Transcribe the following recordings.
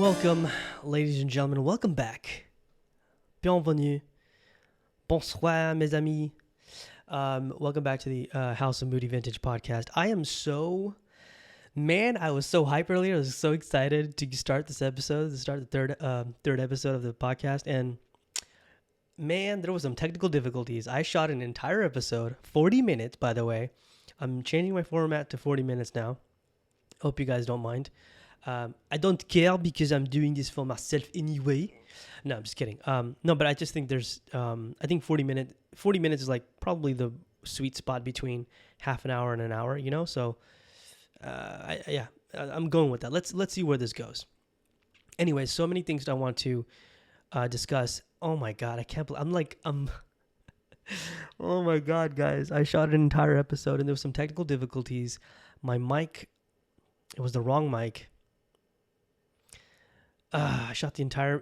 Welcome, ladies and gentlemen. Welcome back. Bienvenue. Bonsoir, mes amis. Welcome back to the House of Moody Vintage podcast. I was so hyped earlier. I was so excited to start this episode, to start the third episode of the podcast. And man, there was some technical difficulties. I shot an entire episode, 40 minutes, by the way. I'm changing my format to 40 minutes now. Hope you guys don't mind. I don't care because I'm doing this for myself anyway. No, I'm just kidding. No, but I just think I think 40 minutes is like probably the sweet spot between half an hour and an hour, you know? So, I'm going with that. Let's see where this goes. Anyway, so many things I want to discuss. Oh my God, I can't believe, oh my God, guys. I shot an entire episode and there was some technical difficulties. My mic, it was the wrong mic. I shot the entire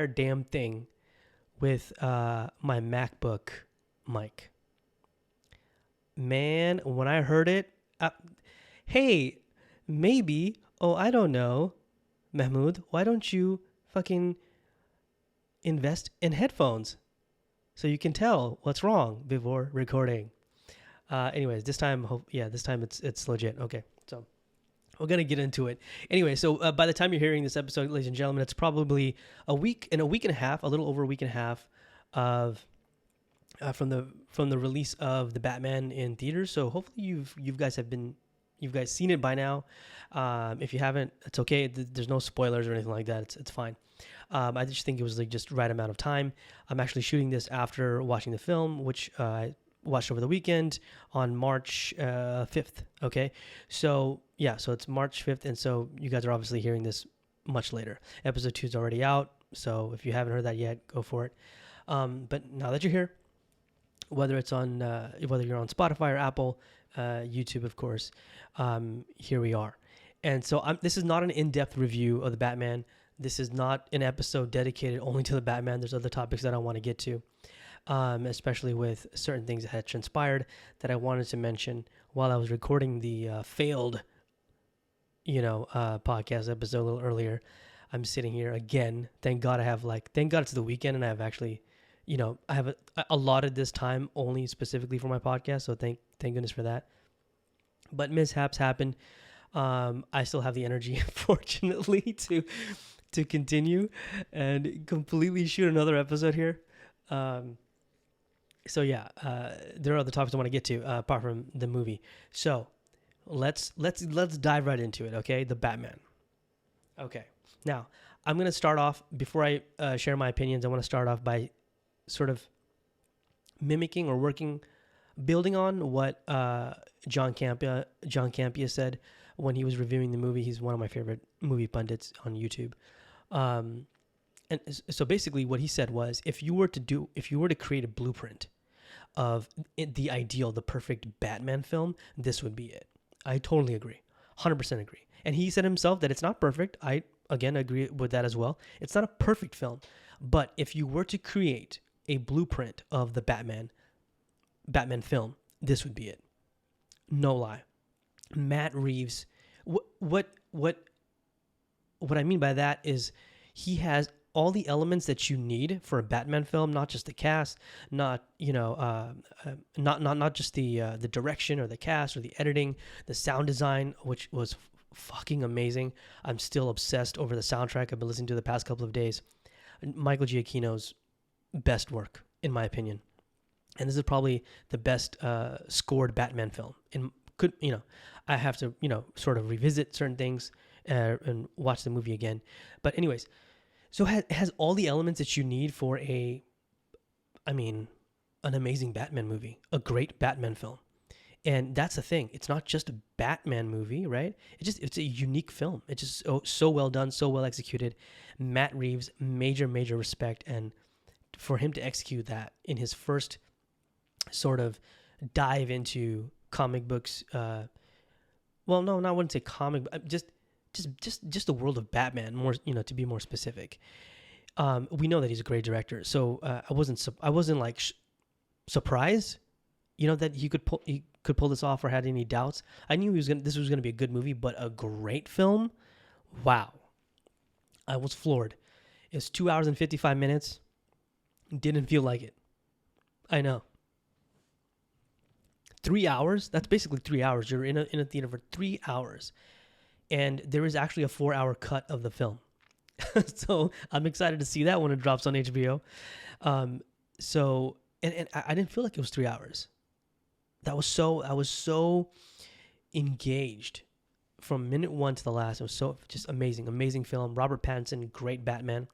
damn thing with my MacBook mic. Man, when I heard it, hey, maybe, I don't know, Mahmood, why don't you fucking invest in headphones so you can tell what's wrong before recording? Anyways, this time it's legit. Okay, so we're going to get into it. Anyway, so by the time you're hearing this episode, ladies and gentlemen, it's probably a week and a half, a little over a week and a half of from the release of the Batman in theaters. So hopefully you guys seen it by now. If you haven't, it's okay. There's no spoilers or anything like that. It's fine. I just think it was like just right amount of time. I'm actually shooting this after watching the film, which I watched over the weekend on March 5th. Okay. So yeah, so it's March 5th. And so you guys are obviously hearing this much later. Episode 2 is already out. So if you haven't heard that yet, go for it. But now that you're here, whether you're on Spotify or Apple, YouTube, of course, here we are. And so this is not an in-depth review of the Batman. This is not an episode dedicated only to the Batman. There's other topics that I want to get to. Especially with certain things that had transpired that I wanted to mention while I was recording the failed, podcast episode a little earlier. I'm sitting here again. Thank God it's the weekend and I have actually, I have allotted this time only specifically for my podcast. So thank goodness for that. But mishaps happen. I still have the energy, fortunately, to continue and completely shoot another episode here. So yeah, there are other topics I want to get to apart from the movie. So let's dive right into it. Okay, the Batman. Okay, now I'm gonna start off before I share my opinions. I want to start off by sort of mimicking or building on what John Campia said when he was reviewing the movie. He's one of my favorite movie pundits on YouTube. And so basically what he said was, if you were to create a blueprint of the perfect Batman film, this would be it. I totally agree. 100% agree. And he said himself that it's not perfect. I, again, agree with that as well. It's not a perfect film. But if you were to create a blueprint of the Batman film, this would be it. No lie. Matt Reeves, what I mean by that is he has all the elements that you need for a Batman film, not just the cast, not just the direction or the cast or the editing, the sound design, which was fucking amazing. I'm still obsessed over the soundtrack I've been listening to the past couple of days. Michael Giacchino's best work, in my opinion. And this is probably the best scored Batman film. I have to, sort of revisit certain things and watch the movie again. But anyways, so it has all the elements that you need for an amazing Batman movie, a great Batman film. And that's the thing. It's not just a Batman movie, right? It's a unique film. It's just so well done, so well executed. Matt Reeves, major respect. And for him to execute that in his first sort of dive into comic books, I wouldn't say comic, but just the world of Batman, more, to be more specific. We know that he's a great director, so I wasn't like surprised, that he could pull this off or had any doubts. I knew this was gonna be a good movie, but a great film, wow, I was floored. It's 2 hours and 55 minutes. Didn't feel like it. I know. 3 hours? That's basically 3 hours. You're in a theater for 3 hours. And there is actually a 4-hour cut of the film. So I'm excited to see that when it drops on HBO. And I didn't feel like it was 3 hours. I was so engaged from minute one to the last. It was so just amazing film. Robert Pattinson, great Batman.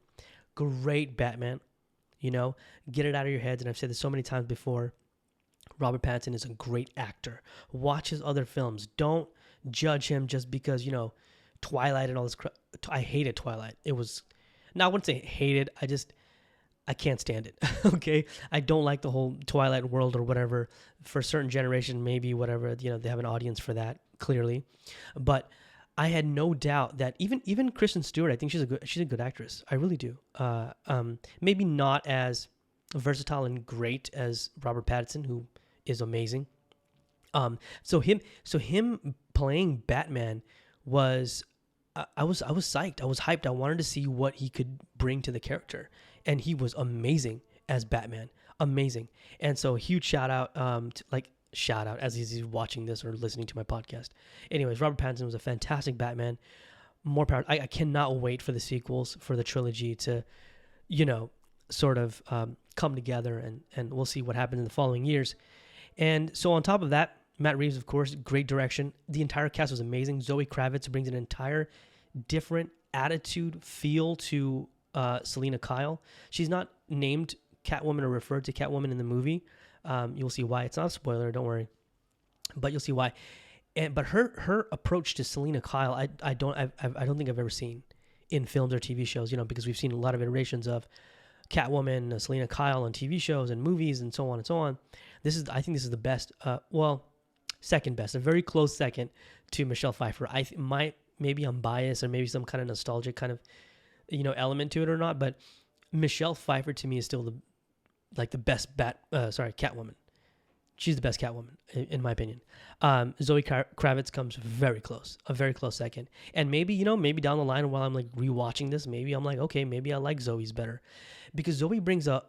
You know, get it out of your heads. And I've said this so many times before. Robert Pattinson is a great actor. Watch his other films. Don't judge him just because, you know, Twilight and all this crap. I hated Twilight. It was, no, I wouldn't say hated. I can't stand it. Okay. I don't like the whole Twilight world or whatever. For a certain generation, maybe whatever, you know, they have an audience for that, clearly. But I had no doubt that even Kristen Stewart, I think she's a good actress. I really do. Maybe not as versatile and great as Robert Pattinson, who is amazing. So him playing Batman was, I was psyched. I was hyped. I wanted to see what he could bring to the character, and he was amazing as Batman. Amazing. And so huge shout out, shout out as he's watching this or listening to my podcast. Anyways, Robert Pattinson was a fantastic Batman. More power. I cannot wait for the sequels, for the trilogy to, you know, sort of come together, and we'll see what happens in the following years. And so on top of that, Matt Reeves, of course, great direction. The entire cast was amazing. Zoe Kravitz brings an entire different attitude, feel to Selena Kyle. She's not named Catwoman or referred to Catwoman in the movie. You'll see why. It's not a spoiler, don't worry. But you'll see why. But her approach to Selena Kyle, I don't think I've ever seen in films or TV shows, you know, because we've seen a lot of iterations of Catwoman, Selena Kyle on TV shows and movies and so on and so on. I think this is the best, second best, a very close second to Michelle Pfeiffer. Maybe I'm biased or maybe some kind of nostalgic kind of, you know, element to it or not, but Michelle Pfeiffer to me is still the best Catwoman. She's the best Catwoman in my opinion. Zoe Kravitz comes a very close second. And maybe down the line while I'm like rewatching this, maybe I'm like, okay, maybe I like Zoe's better, because Zoe brings a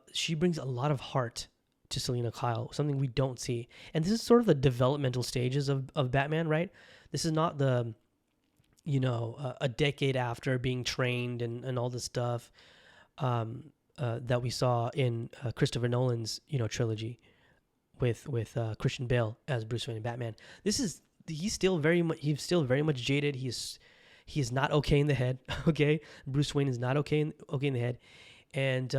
lot of heart to Selena Kyle, something we don't see. And this is sort of the developmental stages of Batman, right? This is not the, you know, a decade after being trained and all this stuff that we saw in Christopher Nolan's, you know, trilogy with Christian Bale as Bruce Wayne and Batman. He's still very much jaded. He is not okay in the head. Okay, Bruce Wayne is not okay in the head, and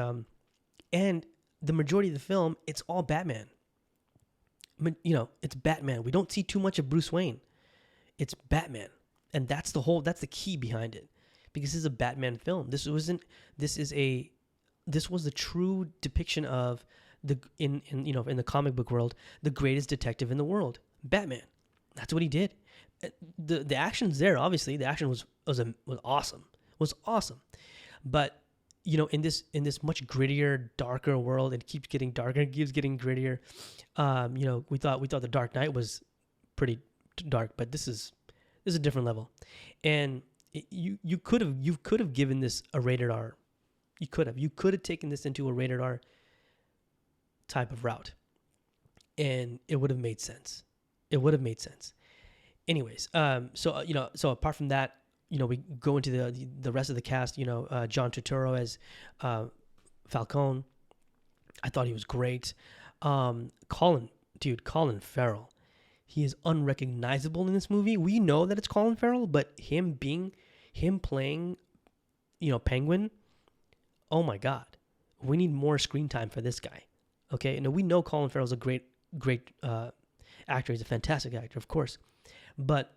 the majority of the film, it's all Batman. You know, it's Batman. We don't see too much of Bruce Wayne. It's Batman, and that's the key behind it, because this is a Batman film. This was the true depiction of in the comic book world, the greatest detective in the world, Batman. That's what he did. The action's there, obviously. The action was awesome. But you know, in this much grittier, darker world, it keeps getting darker, it keeps getting grittier. You know, we thought the Dark Knight was pretty dark, but this is a different level. And you could have given this a rated R. You could have taken this into a rated R type of route, and it would have made sense. Anyways, so apart from that, you know, we go into the rest of the cast. You know, John Turturro as Falcone. I thought he was great. Colin Farrell. He is unrecognizable in this movie. We know that it's Colin Farrell, but him playing, you know, Penguin. Oh my God, we need more screen time for this guy. Okay, and we know Colin Farrell's a great actor. He's a fantastic actor, of course, but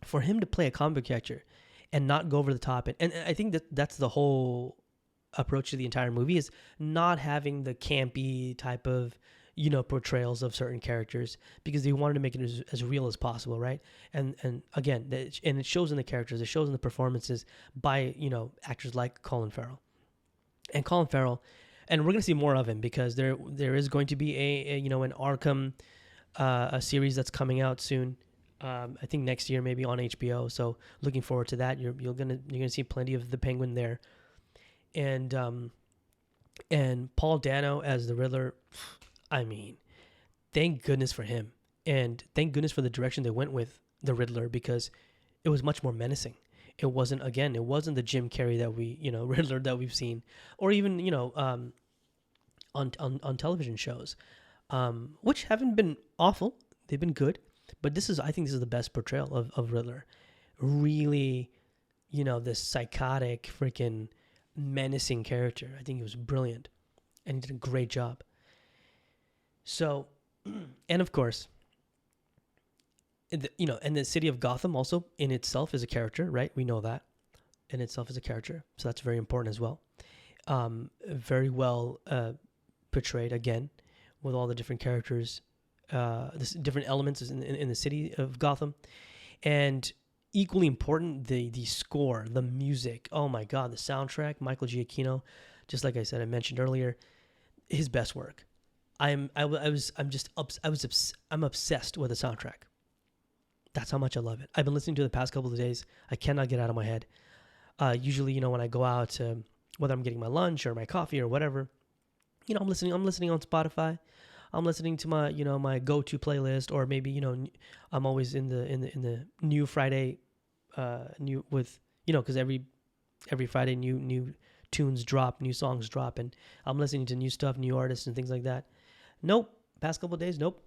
for him to play a comic book character and not go over the top, and I think that's the whole approach to the entire movie, is not having the campy type of, you know, portrayals of certain characters, because they wanted to make it as real as possible, right? And again, and it shows in the characters, it shows in the performances by, you know, actors like Colin Farrell. And Colin Farrell, and we're going to see more of him, because there is going to be a you know, an Arkham a series that's coming out soon. I think next year maybe on HBO. So looking forward to that. You're gonna see plenty of the Penguin there, and Paul Dano as the Riddler. I mean, thank goodness for him, and thank goodness for the direction they went with the Riddler, because it was much more menacing. It wasn't the Jim Carrey that Riddler that we've seen, or even on television shows, which haven't been awful. They've been good, but I think this is the best portrayal of Riddler. Really, this psychotic, freaking menacing character. I think it was brilliant, and he did a great job. So, and of course, and the city of Gotham also in itself is a character, right? We know that in itself is a character, so that's very important as well. Very well portrayed again, with all the different characters, different elements in the city of Gotham, and equally important, the score, the music. Oh my God, the soundtrack, Michael Giacchino, just like I mentioned earlier, his best work. I'm obsessed with the soundtrack. That's how much I love it. I've been listening to it the past couple of days. I cannot get out of my head. Usually, when I go out, whether I'm getting my lunch or my coffee or whatever, I'm listening on Spotify. I'm listening to my, my go-to playlist, or maybe, I'm always in the new Friday, because every Friday new tunes drop, new songs drop, and I'm listening to new stuff, new artists and things like that. Nope. Past couple of days, nope.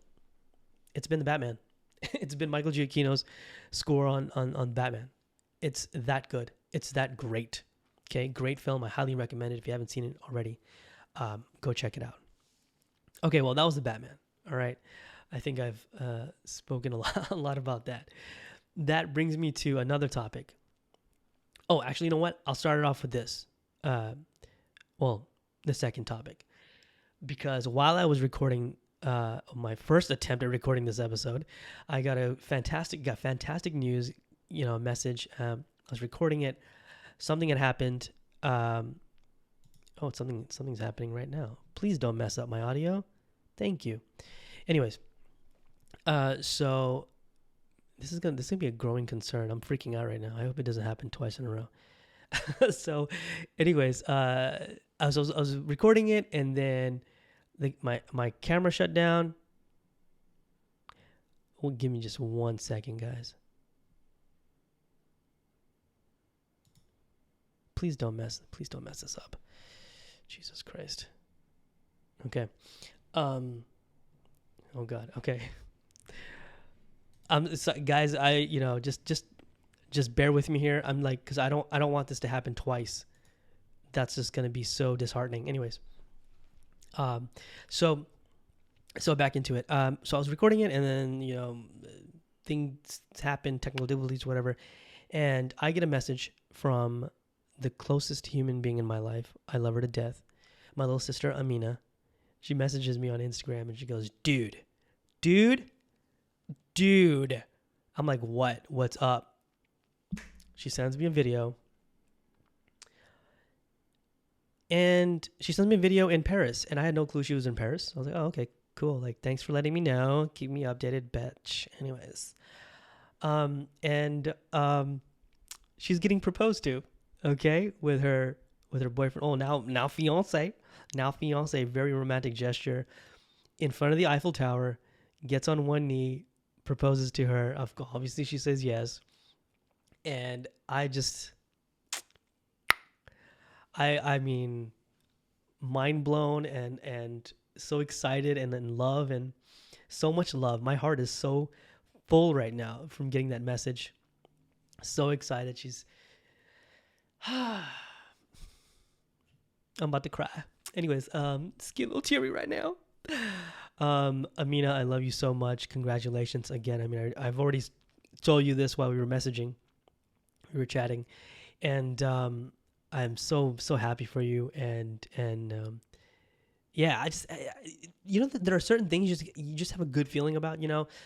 It's been the Batman. It's been Michael Giacchino's score on Batman. It's that good. It's that great. Okay, great film. I highly recommend it if you haven't seen it already. Go check it out. Okay, well, that was the Batman. All right. I think I've spoken a lot about that. That brings me to another topic. Oh, actually, you know what? I'll start it off with this. The second topic. Because while I was recording my first attempt at recording this episode, I got fantastic news, message. I was recording it. Something had happened. Something's happening right now. Please don't mess up my audio. Thank you. Anyways, so this is gonna be a growing concern. I'm freaking out right now. I hope it doesn't happen twice in a row. So, anyways, I was recording it, and then my camera shut down. Well, give me just 1 second, guys. Please don't mess this up. Jesus Christ. Okay. Oh God. Okay. So guys, just bear with me here. I'm like, because I don't want this to happen twice. That's just gonna be so disheartening. Anyways. So back into it. So I was recording it, and then things happen, technical difficulties, whatever, and I get a message from the closest human being in my life. I love her to death. My little sister Amina. She messages me on Instagram, and she goes, "Dude." I'm like, "What? What's up?" She sends me a video. And she sent me a video in Paris, and I had no clue she was in Paris. I was like, "Oh, okay, cool. Like, thanks for letting me know. Keep me updated, bitch." Anyways, she's getting proposed to, okay, with her boyfriend. Oh, now fiance. Very romantic gesture in front of the Eiffel Tower. Gets on one knee, proposes to her. Obviously, she says yes, and I mean, mind blown and so excited and in love, and so much love. My heart is so full right now from getting that message. So excited. I'm about to cry. Anyways, just get a little teary right now. Amina, I love you so much. Congratulations again. I mean, I've already told you this while we were messaging. We were chatting, and I'm so happy for you, and yeah, there are certain things you just have a good feeling about.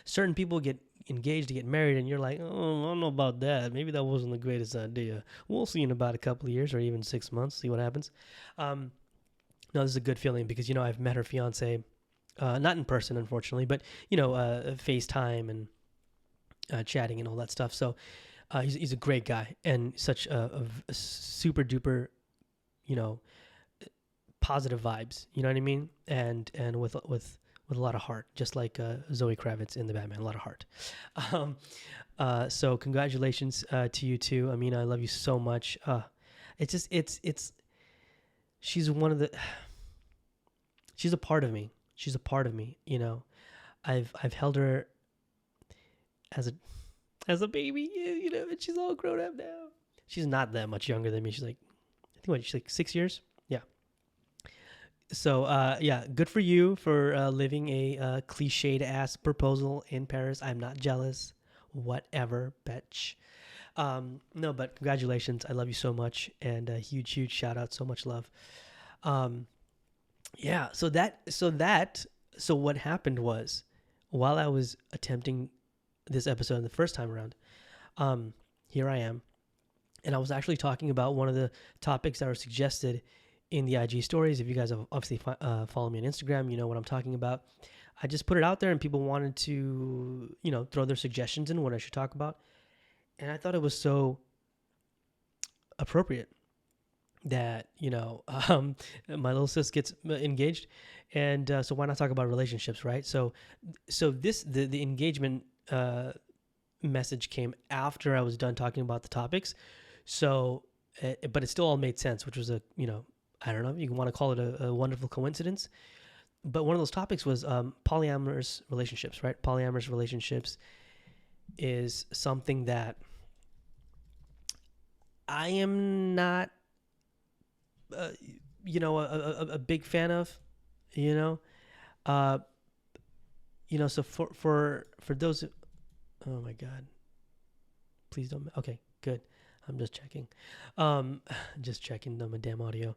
Certain people get engaged to get married, and you're like, "Oh, I don't know about that. Maybe that wasn't the greatest idea. We'll see in about a couple of years or even 6 months. See what happens." No, this is a good feeling because I've met her fiance, not in person, unfortunately, but FaceTime chatting and all that stuff. So he's a great guy and such a super duper, you know, positive vibes. You know what I mean? And with a lot of heart, just like Zoe Kravitz in the Batman, a lot of heart. Um, so congratulations to you too, Amina. I love you so much. It's just it's she's one of the she's a part of me. She's a part of me. You know, I've held her as a baby. You know, and she's all grown up now. She's not that much younger than me. She's like, I think she's like 6 years. Yeah. So yeah, good for you for living a cliched ass proposal in Paris. I'm not jealous. Whatever, bitch. No, but congratulations. I love you so much, and a huge shout out. So much love. Yeah. So what happened was, while I was attempting this episode the first time around, here I am, and I was actually talking about one of the topics that were suggested in the IG stories. If you guys have obviously follow me on Instagram, you know what I'm talking about. I just put it out there, and people wanted to, you know, throw their suggestions in what I should talk about, and I thought it was so appropriate that, you know, my little sis gets engaged, and so why not talk about relationships, right? So the engagement message came after I was done talking about the topics, so but it still all made sense, which was a, you know, I don't know, you want to call it a wonderful coincidence. But one of those topics was polyamorous relationships, right? Polyamorous relationships is something that I am not, you know, a big fan of, you know. You know, so for those, oh my God, please don't. Okay, good. I'm just checking. Just checking my damn audio.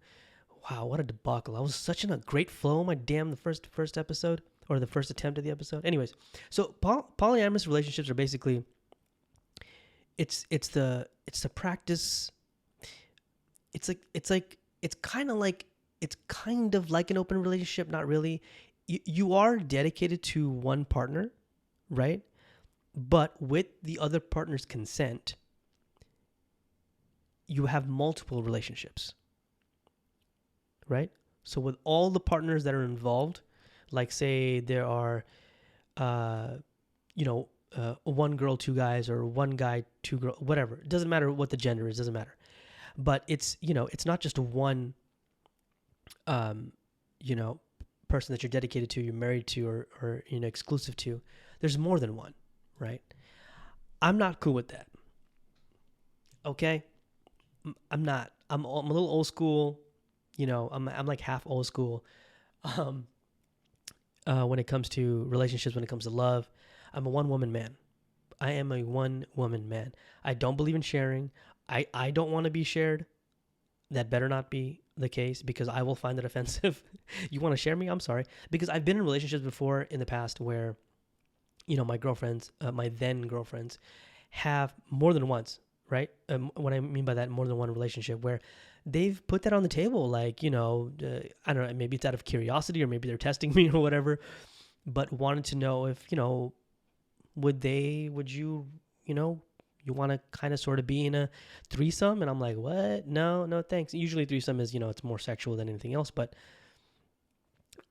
Wow, what a debacle. I was such in a great flow, my damn, the first episode, or the first attempt at the episode. Anyways, so polyamorous relationships are basically, it's the practice. It's kind of like an open relationship, not really. You are dedicated to one partner, right? But with the other partner's consent, you have multiple relationships, right? So with all the partners that are involved, like say there are, one girl, two guys, or one guy, two girl, whatever. It doesn't matter what the gender is, doesn't matter. But it's, you know, it's not just one, person that you're dedicated to, you're married to, or you know, exclusive to. There's more than one, right? I'm not cool with that. Okay? I'm not. I'm a little old school. You know, I'm like half old school. When it comes to relationships, when it comes to love, I'm a one-woman man. I am a one-woman man. I don't believe in sharing. I don't want to be shared. That better not be the case, because I will find it offensive. You want to share me? I'm sorry. Because I've been in relationships before in the past where, you know, my girlfriends, my then girlfriends, have more than once, right? What I mean by that, more than one relationship, where they've put that on the table, like, you know, I don't know, maybe it's out of curiosity, or maybe they're testing me or whatever, but wanted to know if, you know, would you, you know, you want to kind of sort of be in a threesome? And I'm like, what? No, thanks. Usually threesome is, you know, it's more sexual than anything else, but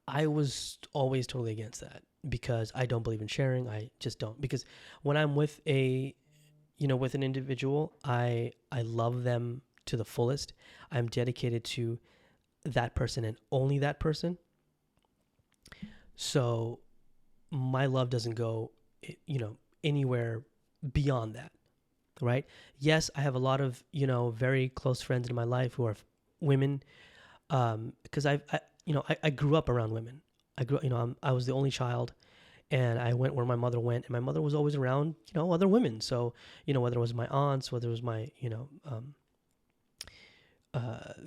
I was always totally against that, because I don't believe in sharing. I just don't, because when I'm with with an individual, I love them to the fullest. I'm dedicated to that person and only that person. So my love doesn't go, you know, anywhere beyond that, right? Yes, I have a lot of, you know, very close friends in my life who are women, because I grew up around women. I was the only child, and I went where my mother went, and my mother was always around, you know, other women. So, you know, whether it was my aunts, whether it was my, you know,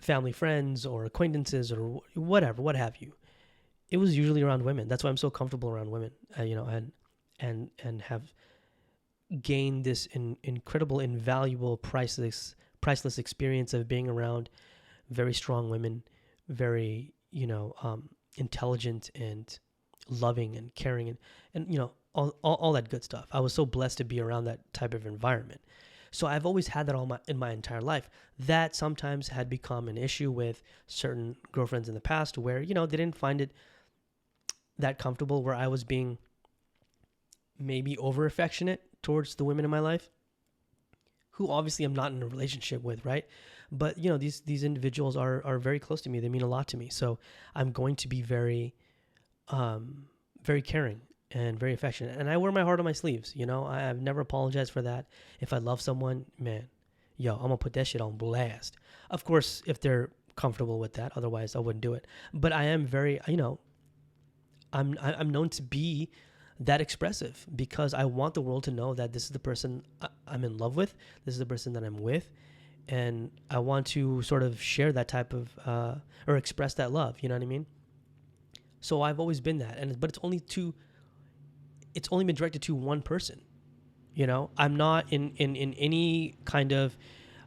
family friends or acquaintances or whatever, what have you, it was usually around women. That's why I'm so comfortable around women, and have gained this incredible, invaluable, priceless experience of being around very strong women, very, you know, intelligent and loving and caring, and you know, all that good stuff. I was so blessed to be around that type of environment. So I've always had that in my entire life. That sometimes had become an issue with certain girlfriends in the past where, they didn't find it that comfortable, where I was being maybe over affectionate towards the women in my life, who obviously I'm not in a relationship with, right? But these individuals are very close to me. They mean a lot to me. So I'm going to be very, very caring and very affectionate. And I wear my heart on my sleeves. I've never apologized for that. If I love someone, man, I'm gonna put that shit on blast. Of course, if they're comfortable with that, otherwise I wouldn't do it. But I am very, I'm known to be that expressive because I want the world to know that this is the person I'm in love with. This is the person that I'm with. And I want to sort of share that type of, or express that love. You know what I mean? So I've always been that. But it's only been directed to one person. I'm not in any kind of,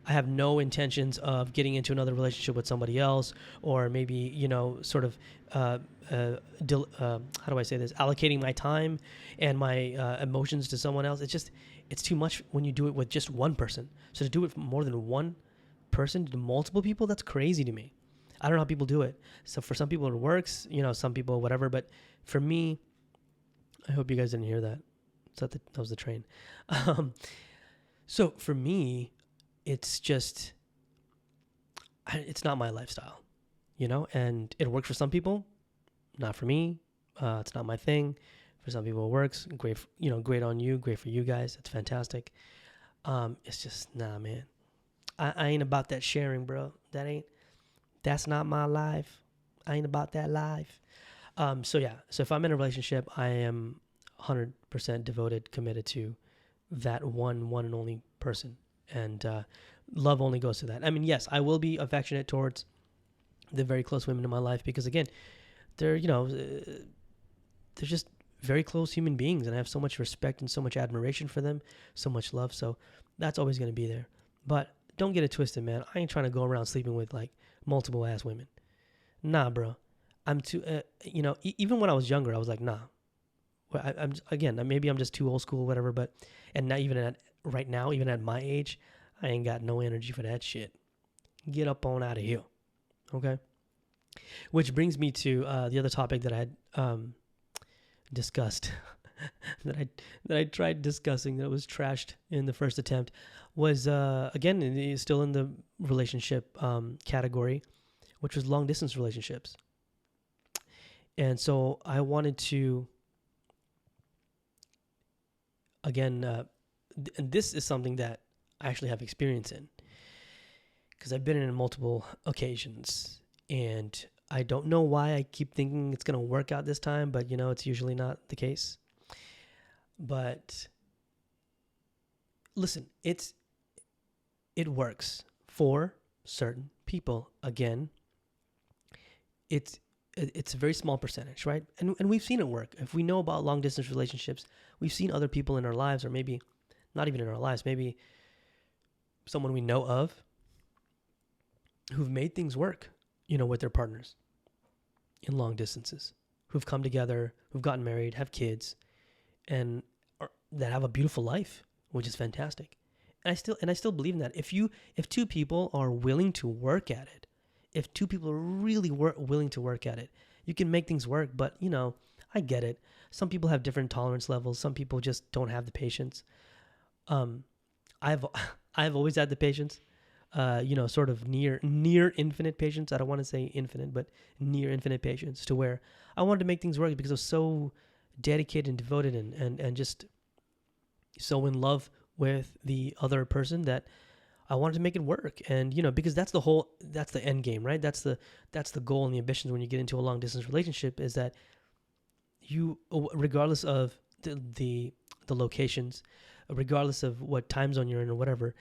I have no intentions of getting into another relationship with somebody else, or maybe, sort of, how do I say this? Allocating my time and my emotions to someone else. It's too much when you do it with just one person. So to do it for more than one person to multiple people, that's crazy to me. I don't know how people do it. So for some people it works, some people whatever. But for me, I hope you guys didn't hear that. That was the train. So for me, it's just, it's not my lifestyle, and it works for some people, not for me. It's not my thing. For some people it works. Great, great on you. Great for you guys. It's fantastic. It's just, nah, man. I ain't about that sharing, bro. That's not my life. I ain't about that life. So if I'm in a relationship, I am 100% devoted, committed to that one and only person. And love only goes to that. I mean, yes, I will be affectionate towards the very close women in my life because, again, they're just very close human beings, and I have so much respect and so much admiration for them, so much love. So that's always going to be there. But don't get it twisted, man. I ain't trying to go around sleeping with like multiple ass women. Nah, bro. I'm too, even when I was younger, I was like, nah. Maybe I'm just too old school, whatever. But, and not even right now, even at my age, I ain't got no energy for that shit. Get up on out of here. Okay. Which brings me to the other topic that I had discussed, that I tried discussing, that was trashed in the first attempt, was again still in the relationship category, which was long distance relationships. And so I wanted to, again, and this is something that I actually have experience in, because I've been in multiple occasions, and I don't know why I keep thinking it's going to work out this time, but it's usually not the case. But listen, it works for certain people. Again, it's a very small percentage, right? And we've seen it work. If we know about long distance relationships, we've seen other people in our lives, or maybe not even in our lives, maybe someone we know of who've made things work, with their partners in long distances, who've come together, who've gotten married, have kids, and that have a beautiful life, which is fantastic. And I still believe in that. If two people are willing to work at it, if two people are really willing to work at it, you can make things work. But, I get it. Some people have different tolerance levels. Some people just don't have the patience. I've always had the patience, sort of near infinite patience. I don't want to say infinite, but near infinite patience, to where I wanted to make things work because I was so dedicated and devoted and just so in love with the other person that I wanted to make it work. And, because that's the end game, right? That's the goal and the ambitions when you get into a long distance relationship, is that you, regardless of the locations, regardless of what time zone you're in or whatever,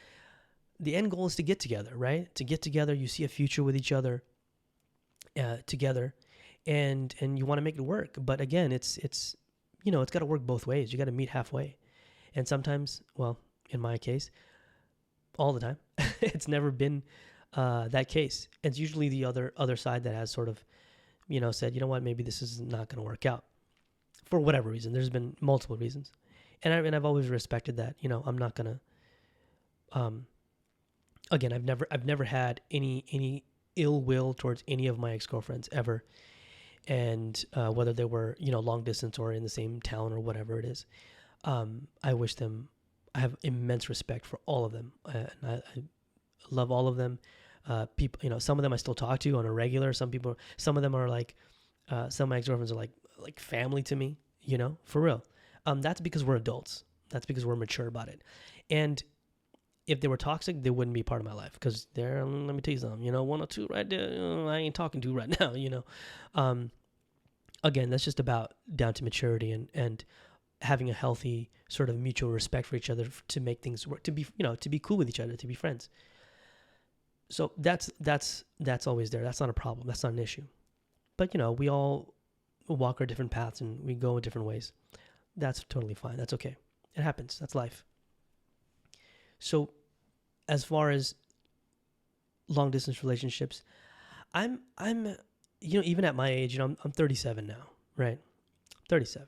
the end goal is to get together, right? To get together, you see a future with each other together, and you want to make it work. But again, it's got to work both ways. You got to meet halfway. And sometimes, well, in my case, all the time, it's never been that case. It's usually the other side that has sort of, said, you know what, maybe this is not going to work out. for whatever reason. There's been multiple reasons, and I've always respected that. I'm not gonna. Again, I've never had any ill will towards any of my ex-girlfriends ever, and whether they were long distance or in the same town or whatever it is. I wish them. I have immense respect for all of them, and I love all of them. People, some of them I still talk to on a regular. Some of them are like, some of my ex-girlfriends are like family to me. For real. That's because we're adults. That's because we're mature about it. And if they were toxic, they wouldn't be part of my life because let me tell you something, one or two right there, I ain't talking to right now, Again, that's just about down to maturity and having a healthy sort of mutual respect for each other to make things work, to be cool with each other, to be friends. So that's always there. That's not a problem. That's not an issue. But, we all walk our different paths and we go in different ways. That's totally fine. That's okay. It happens. That's life. So as far as long distance relationships, I'm even at my age, I'm 37 now, right? 37.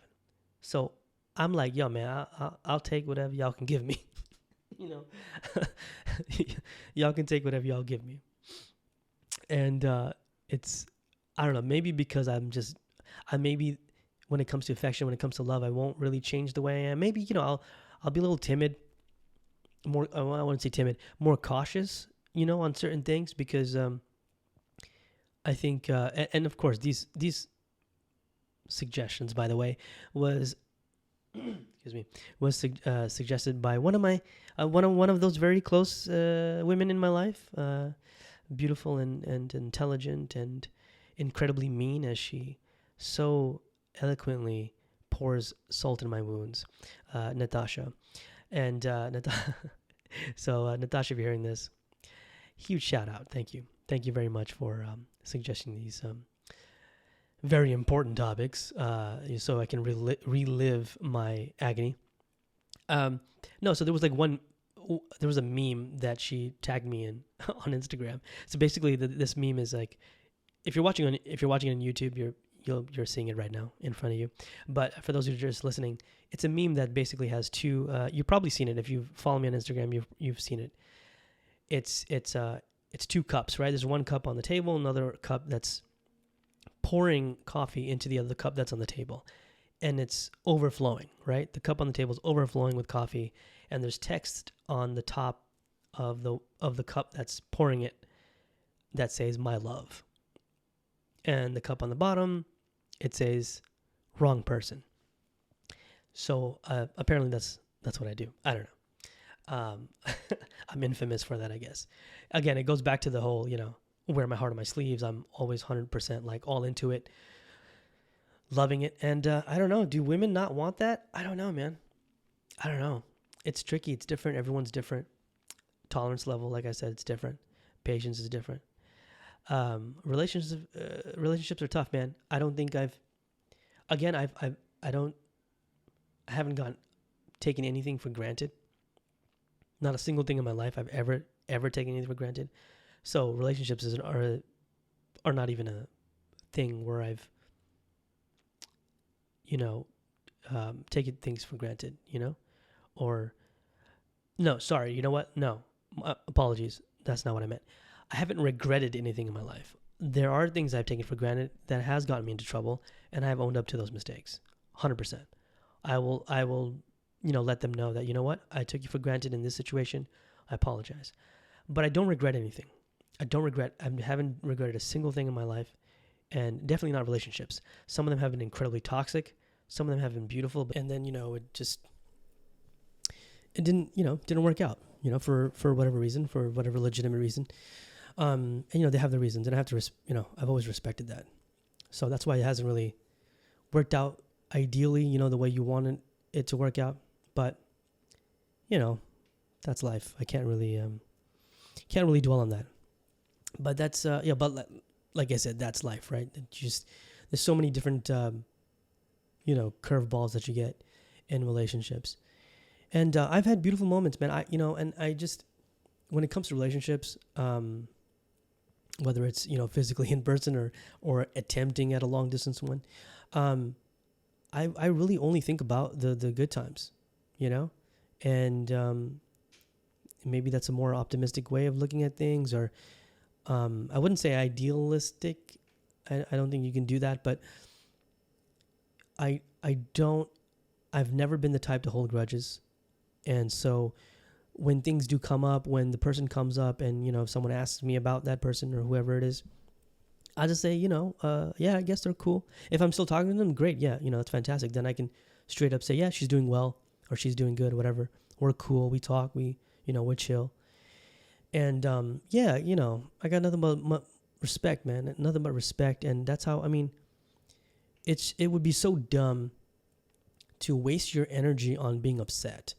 So I'm like, yo, man, I'll take whatever y'all can give me. Y'all can take whatever y'all give me. And it's, I don't know, maybe because maybe when it comes to affection, when it comes to love, I won't really change the way I am. Maybe, I'll be a little timid, more, I wouldn't say timid, more cautious, on certain things because I think, and of course, these suggestions, by the way, was suggested by one of my one of those very close women in my life, beautiful and intelligent and incredibly mean, as she so eloquently pours salt in my wounds, Natasha. And so Natasha, if you're hearing this, huge shout out. Thank you very much for suggesting these very important topics, so I can relive my agony. No, so there was there was a meme that she tagged me in on Instagram. So basically, this meme is like, if you're watching on YouTube, you're seeing it right now in front of you. But for those who are just listening, it's a meme that basically has two. You've probably seen it if you follow me on Instagram. You've seen it. It's two cups, right? There's one cup on the table, another cup that's pouring coffee into the other cup that's on the table, and it's overflowing, right? The cup on the table is overflowing with coffee, and there's text on the top of the cup that's pouring it that says "My love," and the cup on the bottom, it says "Wrong person." So apparently that's what I do. I don't know. I'm infamous for that, I guess. Again, it goes back to the whole, wear my heart on my sleeves. I'm always 100% like all into it, loving it. And I don't know. Do women not want that? I don't know, man. I don't know. It's tricky. It's different. Everyone's different. Tolerance level, like I said, it's different. Patience is different. Relationships are tough, man. I don't think I haven't taken anything for granted. Not a single thing in my life I've ever taken anything for granted. So relationships are not even a thing where I've, taken things for granted, or no, sorry. You know what? No, apologies. That's not what I meant. I haven't regretted anything in my life. There are things I've taken for granted that has gotten me into trouble, and I've owned up to those mistakes. 100%. I will, let them know that, you know what? I took you for granted in this situation. I apologize. But I don't regret anything. I haven't regretted a single thing in my life, and definitely not relationships. Some of them have been incredibly toxic. Some of them have been beautiful, and then, it didn't work out, for whatever reason, for whatever legitimate reason. And, they have their reasons, and I have to, I've always respected that. So that's why it hasn't really worked out ideally, the way you wanted it to work out. But, that's life. I can't really dwell on that. But that's, but like I said, that's life, right? There's so many different, curveballs that you get in relationships. And I've had beautiful moments, man. When it comes to relationships, whether it's, physically in person or attempting at a long distance one, I really only think about the good times, you know? And maybe that's a more optimistic way of looking at things, or I wouldn't say idealistic. I don't think you can do that, but I've never been the type to hold grudges. And so when things do come up, when the person comes up and, if someone asks me about that person or whoever it is, I just say, yeah, I guess they're cool. If I'm still talking to them, great. Yeah, it's fantastic. Then I can straight up say, yeah, she's doing well, or she's doing good, whatever. We're cool. We talk. We're chill. And yeah, I got nothing but respect, man. Nothing but respect. And that's how, it would be so dumb to waste your energy on being upset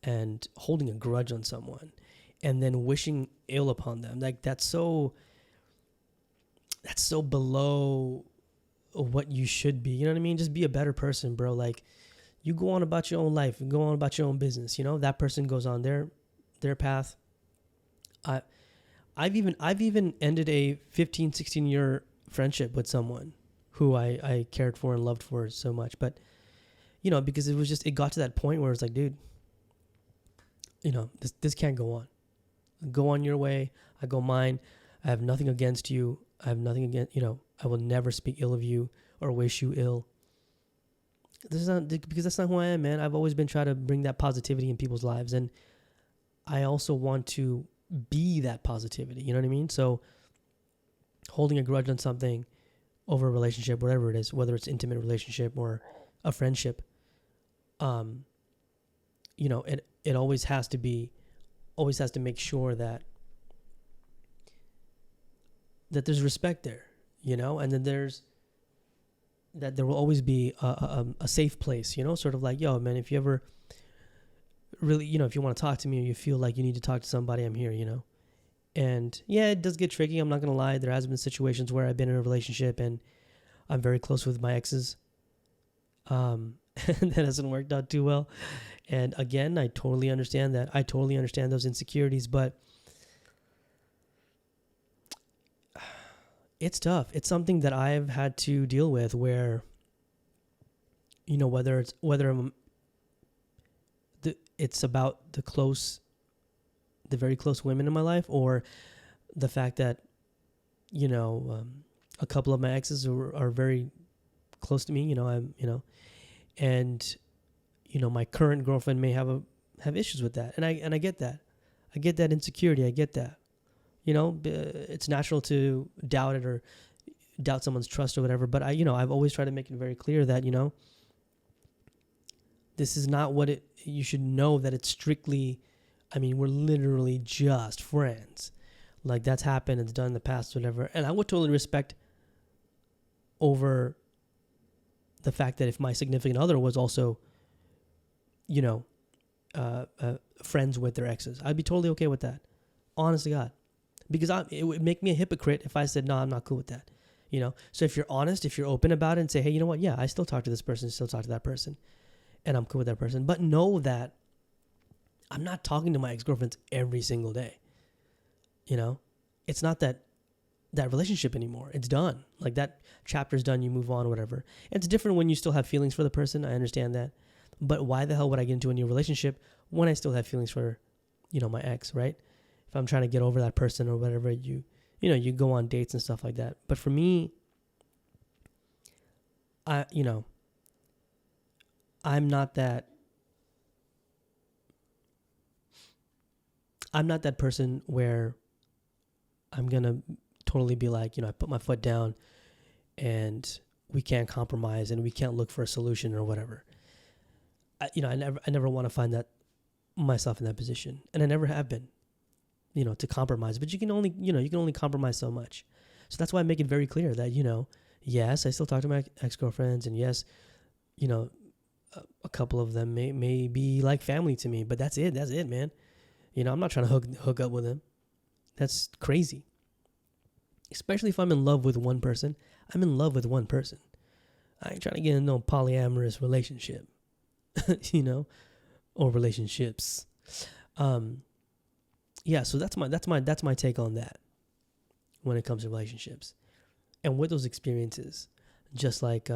and holding a grudge on someone and then wishing ill upon them. Like that's so below what you should be. You know what I mean? Just be a better person, bro. Like you go on about your own life and go on about your own business. That person goes on their path. I've even ended a 15, 16 year friendship with someone who I cared for and loved for so much. But, because it got to that point where it's like, dude, this can't go on. Go on your way. I go mine. I have nothing against you. I have nothing against, I will never speak ill of you or wish you ill. Because that's not who I am, man. I've always been trying to bring that positivity in people's lives. And I also want to be that positivity. You know what I mean? So holding a grudge on something over a relationship, whatever it is, whether it's intimate relationship or a friendship, it always has to make sure that there's respect there, and then there will always be a safe place, sort of like, yo, man, if you ever really, if you want to talk to me or you feel like you need to talk to somebody, I'm here, And yeah, it does get tricky. I'm not going to lie. There has been situations where I've been in a relationship and I'm very close with my exes. And that hasn't worked out too well. And again, I totally understand that. I totally understand those insecurities, but it's tough. It's something that I've had to deal with where, whether it's about the very close women in my life, or the fact that, a couple of my exes are very close to me, and, my current girlfriend may have issues with that. And I get that. I get that insecurity. I get that. It's natural to doubt it or doubt someone's trust or whatever. But I've always tried to make it very clear that, this is not what you should know that it's strictly, we're literally just friends. Like that's happened, it's done in the past, whatever. And I would totally respect over the fact that if my significant other was also, friends with their exes, I'd be totally okay with that. Honest to God. Because it would make me a hypocrite if I said, no, I'm not cool with that. So if you're honest, if you're open about it and say, hey, you know what? Yeah, I still talk to this person, still talk to that person, and I'm cool with that person. But know that I'm not talking to my ex-girlfriends every single day. It's not that relationship anymore. It's done. Like that chapter's done. You move on, whatever. It's different when you still have feelings for the person. I understand that. But why the hell would I get into a new relationship when I still have feelings for, my ex, right? If I'm trying to get over that person or whatever, you go on dates and stuff like that. But for me, I'm not that person where I'm going to totally be like, I put my foot down and we can't compromise and we can't look for a solution or whatever. I never want to find that myself in that position. And I never have been, to compromise, but you can only compromise so much. So that's why I make it very clear that, yes, I still talk to my ex-girlfriends, and yes, a couple of them may be like family to me, but that's it, man. I'm not trying to hook up with them. That's crazy. Especially if I'm in love with one person. I'm in love with one person. I ain't trying to get into no polyamorous relationship, or relationships. Yeah, so that's my take on that when it comes to relationships. And with those experiences, just like,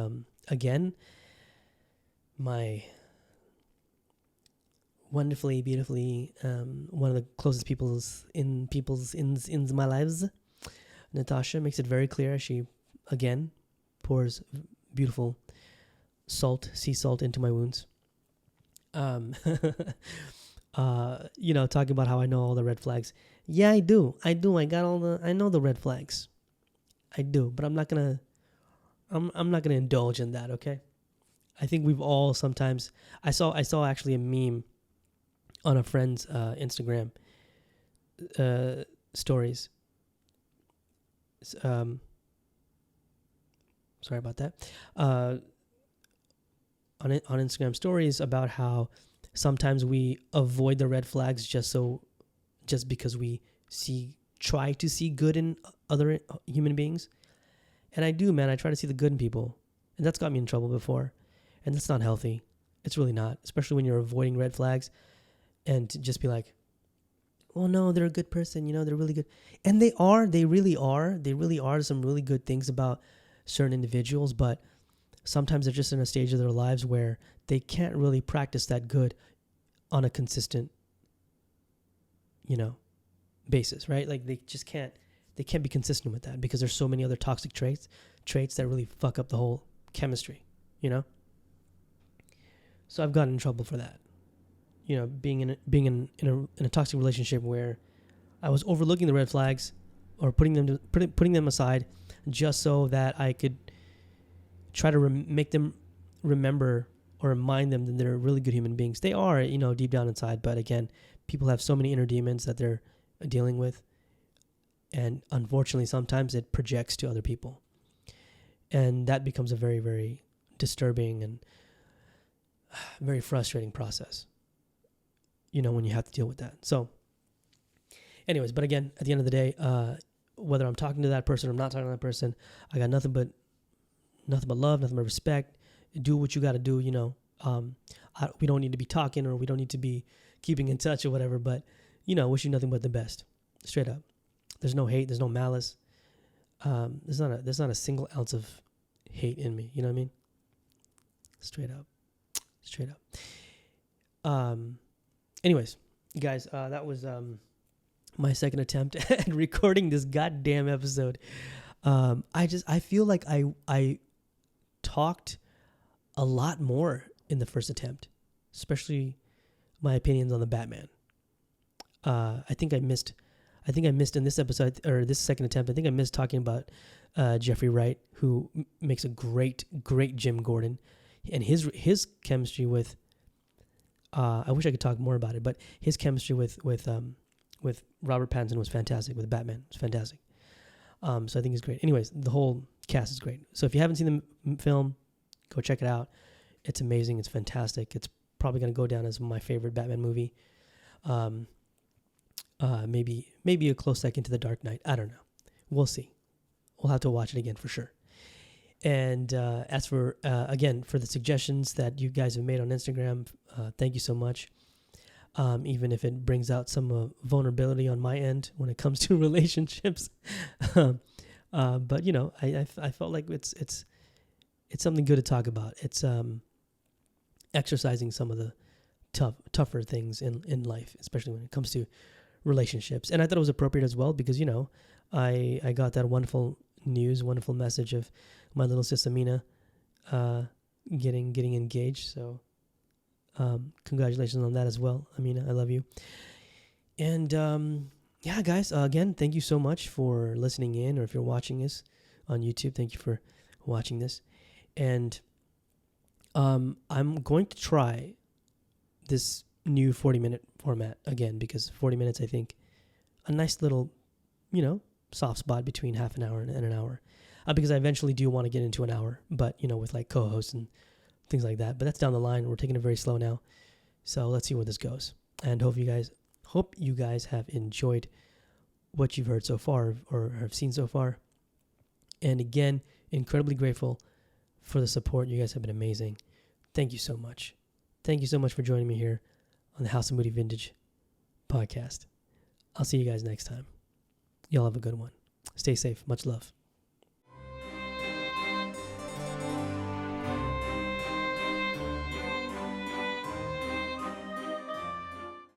again, my wonderfully, beautifully, one of the closest in my lives, Natasha, makes it very clear. She, again, pours beautiful sea salt into my wounds. Talking about how I know all the red flags. Yeah, I do. I know the red flags. I do, but I'm not gonna indulge in that, okay? I think we've all sometimes, I saw actually a meme on a friend's Instagram stories. Sorry about that. On Instagram stories about how sometimes we avoid the red flags just because we try to see good in other human beings. And I do, man. I try to see the good in people, and that's got me in trouble before, and that's not healthy. It's really not, especially when you're avoiding red flags, and to just be like, "Oh no, they're a good person. They're really good," and they really are some really good things about certain individuals, but sometimes they're just in a stage of their lives where they can't really practice that good on a consistent, basis, right? Like they can't be consistent with that because there's so many other toxic traits that really fuck up the whole chemistry, So I've gotten in trouble for that, being in a toxic relationship where I was overlooking the red flags or putting them aside just so that I could try to make them remember or remind them that they're really good human beings. They are, deep down inside. But again, people have so many inner demons that they're dealing with. And unfortunately, sometimes it projects to other people. And that becomes a very, very disturbing and very frustrating process, when you have to deal with that. So anyways, but again, at the end of the day, whether I'm talking to that person or I'm not talking to that person, I got nothing but love, nothing but respect. Do what you got to do, we don't need to be talking or we don't need to be keeping in touch or whatever, but, wish you nothing but the best. Straight up. There's no hate. There's no malice. There's not a single ounce of hate in me. You know what I mean? Straight up. Anyways, guys, that was my second attempt at recording this goddamn episode. I feel like I talked a lot more in the first attempt, especially my opinions on the Batman. I think I missed in this episode or this second attempt. I think I missed talking about Jeffrey Wright, who makes a great Jim Gordon, and his chemistry with. I wish I could talk more about it, but his chemistry with Robert Pattinson was fantastic. With Batman, it was fantastic. So I think it's great. Anyways, the whole cast is great. So if you haven't seen the film, go check it out. It's amazing. It's fantastic. It's probably going to go down as my favorite Batman movie. Maybe a close second to The Dark Knight. I don't know. We'll see. We'll have to watch it again for sure. And as for, again, for the suggestions that you guys have made on Instagram, thank you so much. Even if it brings out some vulnerability on my end when it comes to relationships. But, I felt like it's something good to talk about. It's exercising some of the tougher things in life, especially when it comes to relationships. And I thought it was appropriate as well because, I got that wonderful message of my little sis Amina getting engaged. So congratulations on that as well, Amina. I love you. And yeah, guys, again, thank you so much for listening in, or if you're watching this on YouTube, thank you for watching this. And I'm going to try this new 40-minute format again, because 40 minutes, I think, a nice little, soft spot between half an hour and an hour. Because I eventually do want to get into an hour, but, with like co-hosts and things like that. But that's down the line. We're taking it very slow now. So let's see where this goes. And hope you guys have enjoyed what you've heard so far or have seen so far. And again, incredibly grateful for the support. You guys have been amazing. Thank you so much. Thank you so much for joining me here on the House of Moody Vintage podcast. I'll see you guys next time. Y'all have a good one. Stay safe. Much love.